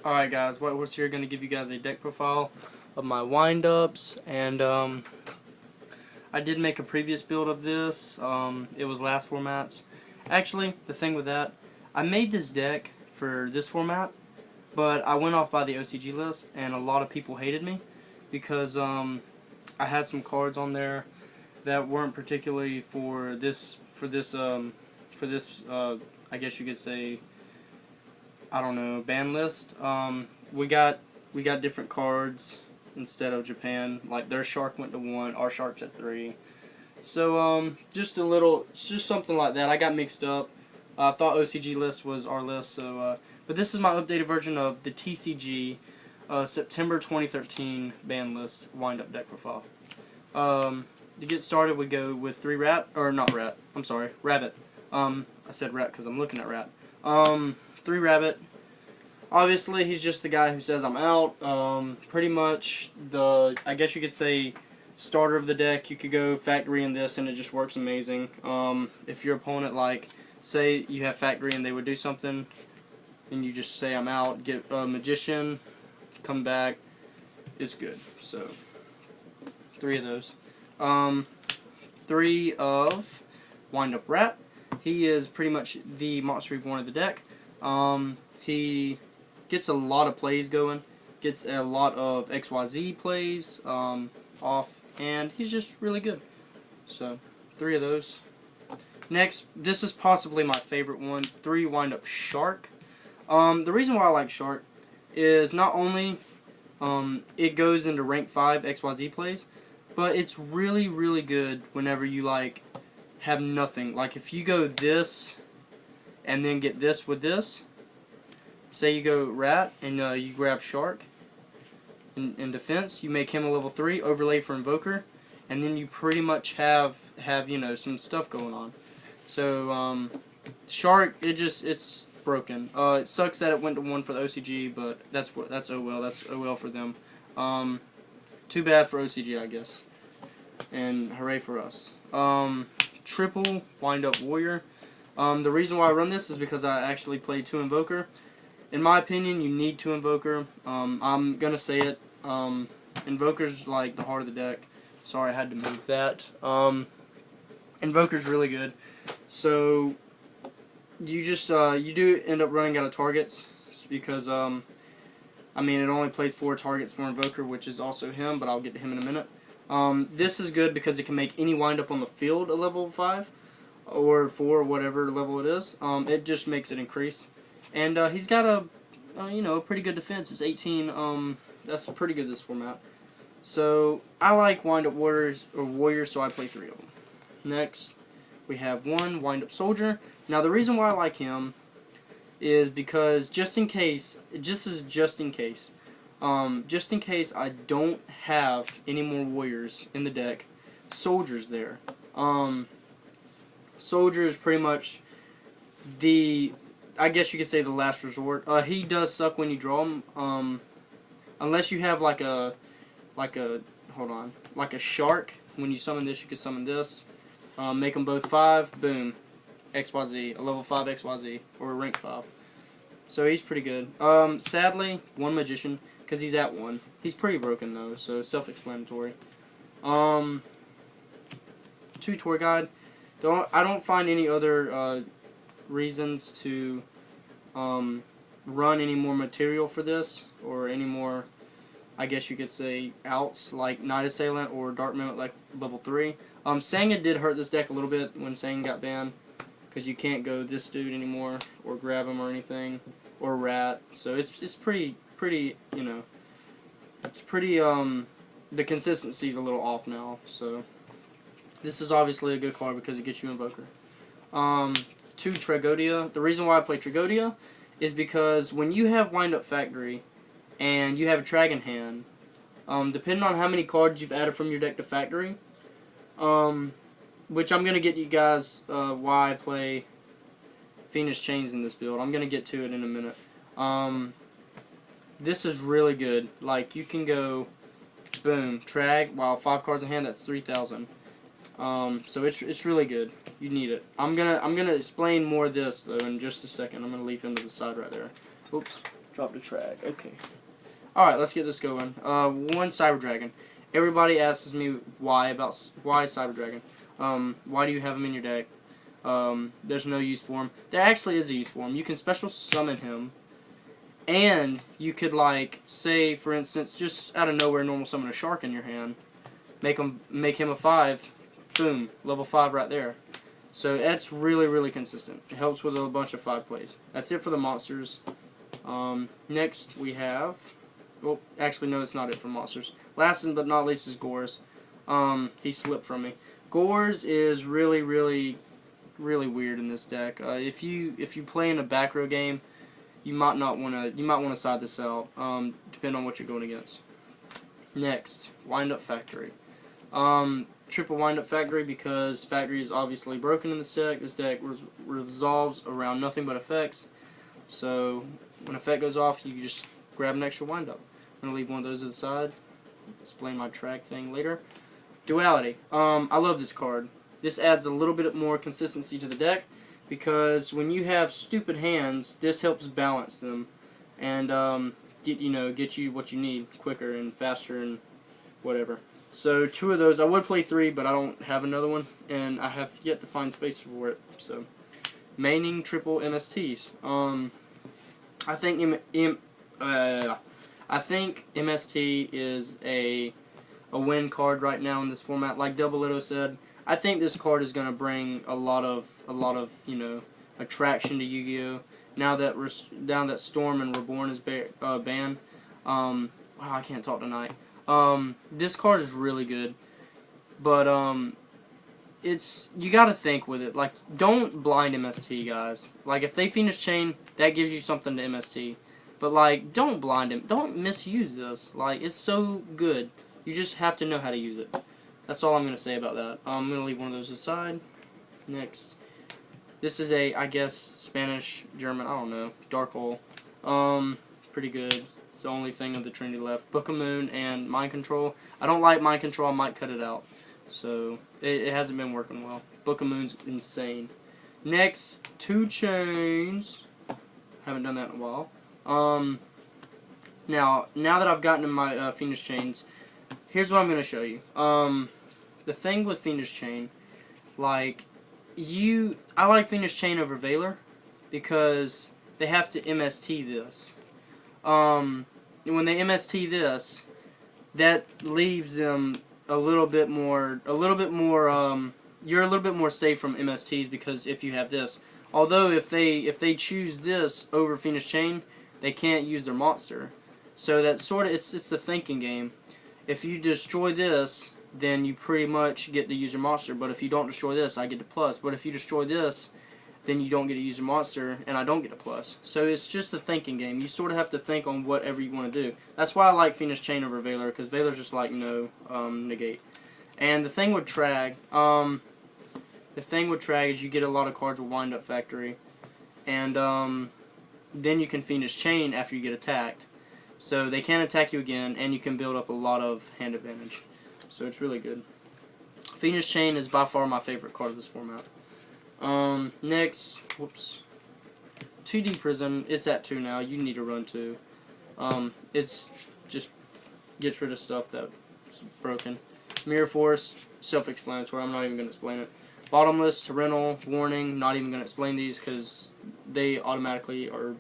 Alright guys, White Horse here, going to give you guys a deck profile of my wind-ups, and I did make a previous build of this. It was last formats. Actually, the thing with that, I made this deck for this format, but I went off by the OCG list, and a lot of people hated me because I had some cards on there that weren't particularly for this I guess you could say, I don't know, ban list. We got different cards instead of Japan. Like their shark went to 1, our shark's at 3. So just something like that. I got mixed up. I thought OCG list was our list. So but this is my updated version of the TCG September 2013 ban list wind up deck profile. To get started, we go with 3 rabbit. I said rat because I'm looking at rat. 3 rabbit. Obviously, he's just the guy who says I'm out. Pretty much I guess you could say, starter of the deck. You could go factory in this and it just works amazing. If your opponent, like, say you have factory and they would do something, and you just say I'm out, get a magician, come back, it's good. So 3 of those. 3 of wind up rat. He is pretty much the monster reborn of the deck. He gets a lot of plays going, gets a lot of XYZ plays off, and he's just really good. So 3 of those. Next, this is possibly my favorite one, 3 wind up shark. The reason why I like shark is not only it goes into rank 5 XYZ plays, but it's really good whenever you like have nothing. Like if you go this and then get this with this, say you go rat and you grab shark in defense, you make him a level 3, overlay for invoker, and then you pretty much have you know, some stuff going on. So shark, it's broken. It sucks that it went to 1 for the OCG, but that's oh well. That's oh well for them. Too bad for OCG, I guess. And hooray for us. Triple wind up warrior. The reason why I run this is because I actually play 2 invoker. In my opinion, you need 2 invoker. I'm gonna say it. Invoker's like the heart of the deck. Sorry, I had to move that. Invoker's really good. So you just you do end up running out of targets because I mean, it only plays 4 targets for invoker, which is also him, but I'll get to him in a minute. This is good because it can make any wind up on the field a level 5 or 4, whatever level it is. It just makes it increase, and he's got a you know, a pretty good defense. It's 18. That's pretty good this format. So I like wind up warriors, so I play 3 of them. Next, we have 1 wind up soldier. Now the reason why I like him is because just in case I don't have any more warriors in the deck, soldier's there. Soldier is pretty much I guess you could say the last resort. He does suck when you draw him, unless you have like a shark. When you summon this, you can summon this. Make them both 5, boom, XYZ, a level 5 XYZ, or a rank 5. So he's pretty good. Sadly, 1 magician, because he's at 1. He's pretty broken though, so self-explanatory. 2 tour guide. I don't find any other reasons to run any more material for this, or any more, I guess you could say, outs like Night Assailant or Dark Mimic like level 3. Sanga did hurt this deck a little bit when Sanga got banned, because you can't go this dude anymore or grab him or anything, or rat. So it's pretty you know, it's pretty the consistency's a little off now. So this is obviously a good card because it gets you invoker. 2 Tragodia. The reason why I play Tragodia is because when you have wind up factory and you have a Trag in hand, depending on how many cards you've added from your deck to factory, which I'm going to get you guys why I play Phoenix Chains in this build. I'm going to get to it in a minute. This is really good. Like, you can go, boom, Trag, wow, 5 cards in hand, that's 3,000. So it's really good. You need it. I'm gonna explain more of this though in just a second. I'm gonna leave him to the side right there. Oops. Drop the track. Okay. Alright, let's get this going. One Cyber Dragon. Everybody asks me why Cyber Dragon. Why do you have him in your deck? There's no use for him. There actually is a use for him. You can special summon him, and you could, like, say, for instance, just out of nowhere, normal summon a shark in your hand. Make him a 5. Boom. Level 5 right there. So that's really, really consistent. It helps with a bunch of 5 plays. That's it for the monsters. Next we have... Well, actually, no, it's not it for monsters. Last but not least is Gores. He slipped from me. Gores is really, really, really weird in this deck. If you play in a back row game, you might want to side this out, depending on what you're going against. Next, Wind Up Factory. Triple Wind Up Factory because Factory is obviously broken in this deck. This deck resolves around nothing but effects. So when effect goes off, you just grab an extra Wind Up. I'm going to leave one of those to the side. Explain my track thing later. Duality. I love this card. This adds a little bit more consistency to the deck because when you have stupid hands, this helps balance them and get you what you need quicker and faster and whatever. So 2 of those. I would play 3, but I don't have another one, and I have yet to find space for it. So maining triple MSTs. I think MST is a win card right now in this format. Like Double Little said, I think this card is going to bring a lot of attraction to Yu-Gi-Oh. Now that Storm and Reborn is banned. Wow, I can't talk tonight. This card is really good, but you got to think with it. Like, don't blind MST, guys. Like, if they Phoenix Chain, that gives you something to MST. But, like, don't blind him. Don't misuse this. Like, it's so good. You just have to know how to use it. That's all I'm going to say about that. I'm going to leave one of those aside. Next. This is a, I guess, Spanish, German, I don't know, Dark Hole. Pretty good. It's the only thing of the Trinity left. Book of Moon and Mind Control. I don't like Mind Control. I might cut it out. So, it hasn't been working well. Book of Moon's insane. Next, 2 Chains. Haven't done that in a while. Now that I've gotten in my Phoenix Chains, here's what I'm going to show you. The thing with Phoenix Chain, like, I like Phoenix Chain over Valor because they have to MST this. When they MST this, that leaves them a little bit more, you're a little bit more safe from MSTs because if you have this. Although if they choose this over Phoenix Chain, they can't use their monster. So that's sort of, it's the thinking game. If you destroy this, then you pretty much get to use your monster. But if you don't destroy this, I get the plus. But if you destroy this, then you don't get to use your monster, and I don't get a plus. So it's just a thinking game. You sort of have to think on whatever you want to do. That's why I like Phoenix Chain over Valor, because Valor's just like, negate. And the thing with Trag, is you get a lot of cards with Wind Up Factory. And then you can Phoenix Chain after you get attacked. So they can't attack you again, and you can build up a lot of hand advantage. So it's really good. Phoenix Chain is by far my favorite card of this format. Next, whoops. 2D Prison, it's at 2 now. You need to run 2. It's just gets rid of stuff that's broken. Mirror Force, self-explanatory. I'm not even going to explain it. Bottomless, Torrential, Warning. Not even going to explain these because they automatically are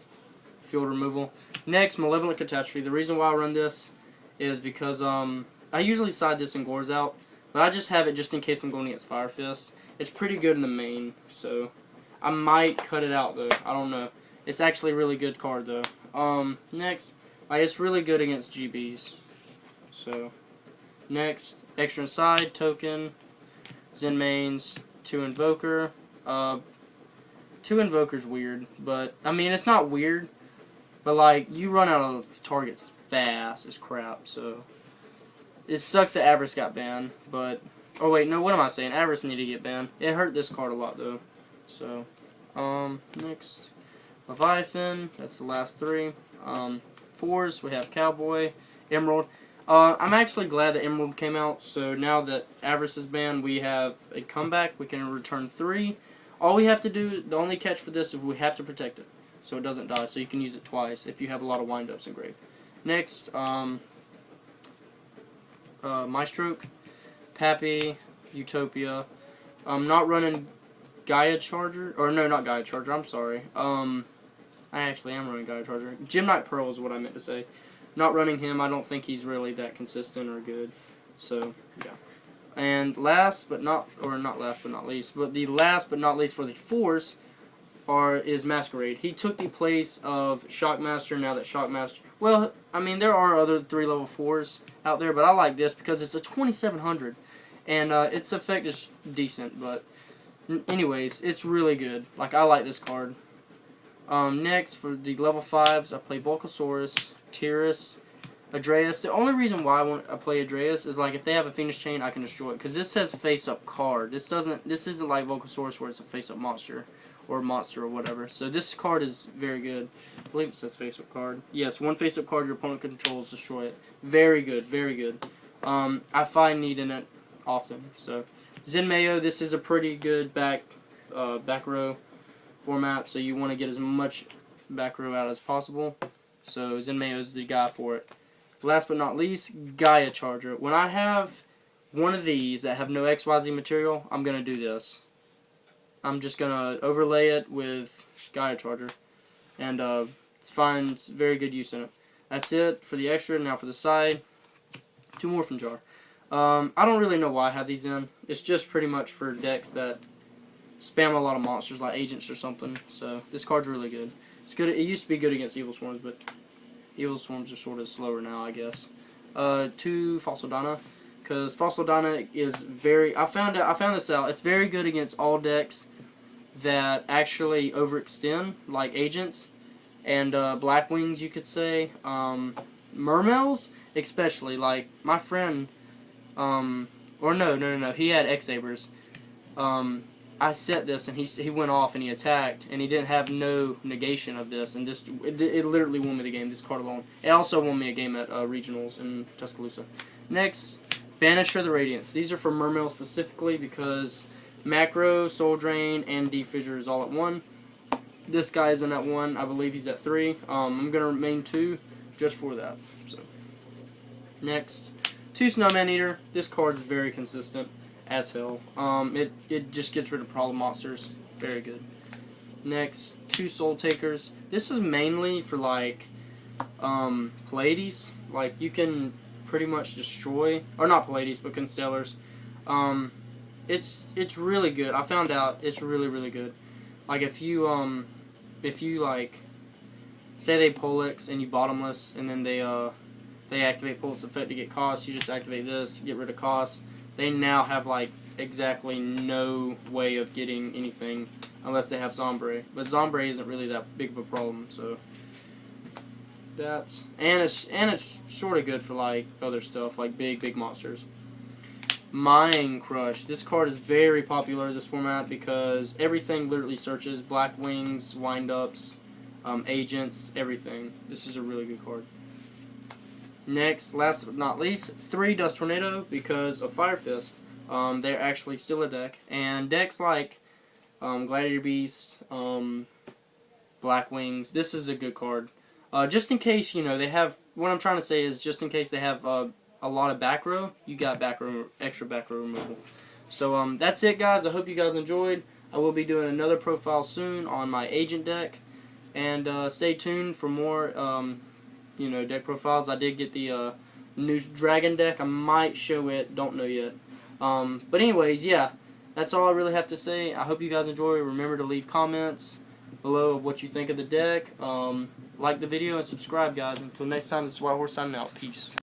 field removal. Next, Malevolent Catastrophe. The reason why I run this is because I usually side this and Gores out, but I just have it just in case I'm going against Fire Fist. It's pretty good in the main, so I might cut it out though. I don't know. It's actually a really good card though. Next, it's really good against GBs. So, next, Extra Inside, Token, Zen Mains, 2 Invoker. 2 Invoker's weird, but, I mean, it's not weird, but, like, you run out of targets fast as crap, so it sucks that Avarice got banned, but, oh wait, no, what am I saying? Avarice needed to get banned. It hurt this card a lot, though. So, next, Leviathan, that's the last 3. 4s, we have Cowboy, Emerald. I'm actually glad that Emerald came out, so now that Avarice is banned, we have a comeback. We can return 3. All we have to do, the only catch for this is we have to protect it. so it doesn't die. So you can use it twice if you have a lot of windups in grave. Next, Maestroke, Pappy, Utopia. I'm not running Gaia Charger, or no, not Gaia Charger. I'm sorry. I actually am running Gaia Charger. Gymnite Pearl is what I meant to say. Not running him. I don't think he's really that consistent or good. So yeah. And last but not, or not last but not least, but the last but not least for the fours is Masquerade. He took the place of Shockmaster now that Shockmaster. Well, I mean there are other 3 level 4s out there, but I like this because it's a 2700, and its effect is decent. But anyways, it's really good. Like I like this card. Next, for the level 5s, I play Volcasaurus, Tyrus, Adreus. The only reason why I play Adreus is like if they have a Phoenix Chain, I can destroy it. Because this says face-up card. This isn't like Volcasaurus where it's a face-up monster or whatever. So this card is very good. I believe it says face-up card. Yes, one face-up card your opponent controls, destroy it. Very good, very good. I find need in it often. So Zenmayo, this is a pretty good back row format, so you want to get as much back row out as possible. So Zenmayo is the guy for it. Last but not least, Gaia Charger. When I have one of these that have no XYZ material, I'm going to do this. I'm just going to overlay it with Gaia Charger. And it's fine. It's very good use in it. That's it for the extra. Now for the side, 2 more from Jar. I don't really know why I have these in. It's just pretty much for decks that spam a lot of monsters like agents or something. So this card's really good. It's good. It used to be good against Evil Swarms, but Evil Swarms are sort of slower now, I guess. 2 Falsodana, because Falsodana is very. I found this out. It's very good against all decks that actually overextend, like agents and Blackwings, you could say. Mermails, especially. Like my friend, or no, he had X-Sabers. I set this and he went off and he attacked and he didn't have no negation of this, and it literally won me the game, this card alone. It also won me a game at regionals in Tuscaloosa. Next, Banisher the Radiance. These are for Mermail specifically because Macro, Soul Drain, and Defissure is all at 1. This guy isn't at 1. I believe he's at 3. I'm going to remain 2 just for that. So next, 2 Snowman Eater. This card's very consistent as hell. It just gets rid of problem monsters. Very good. Next, 2 Soul Takers. This is mainly for like Pleiades. Like you can pretty much destroy, or not Pleiades, but Constellars. It's really good. I found out it's really good. Like if you like say they Polex and you bottomless, and then they activate Polex effect to get cost. You just activate this, get rid of cost. They now have like exactly no way of getting anything unless they have Zombre. But Zombre isn't really that big of a problem, so that's and it's sort of good for like other stuff like big monsters. Mind Crush. This card is very popular in this format because everything literally searches Blackwings, windups, agents, everything. This is a really good card. Next, last but not least, 3 Dust Tornado because of Fire Fist. They're actually still a deck. And decks like Gladiator Beast, Blackwings, this is a good card. Just in case, they have, what I'm trying to say is just in case they have a lot of back row, you got extra back row removal. So that's it, guys. I hope you guys enjoyed. I will be doing another profile soon on my agent deck. And stay tuned for more deck profiles. I did get the new dragon deck. I might show it, don't know yet. But anyways, yeah, that's all I really have to say. I hope you guys enjoy. Remember to leave comments below of what you think of the deck. Like the video and subscribe, guys. Until next time, this is White Horse signing out. Peace.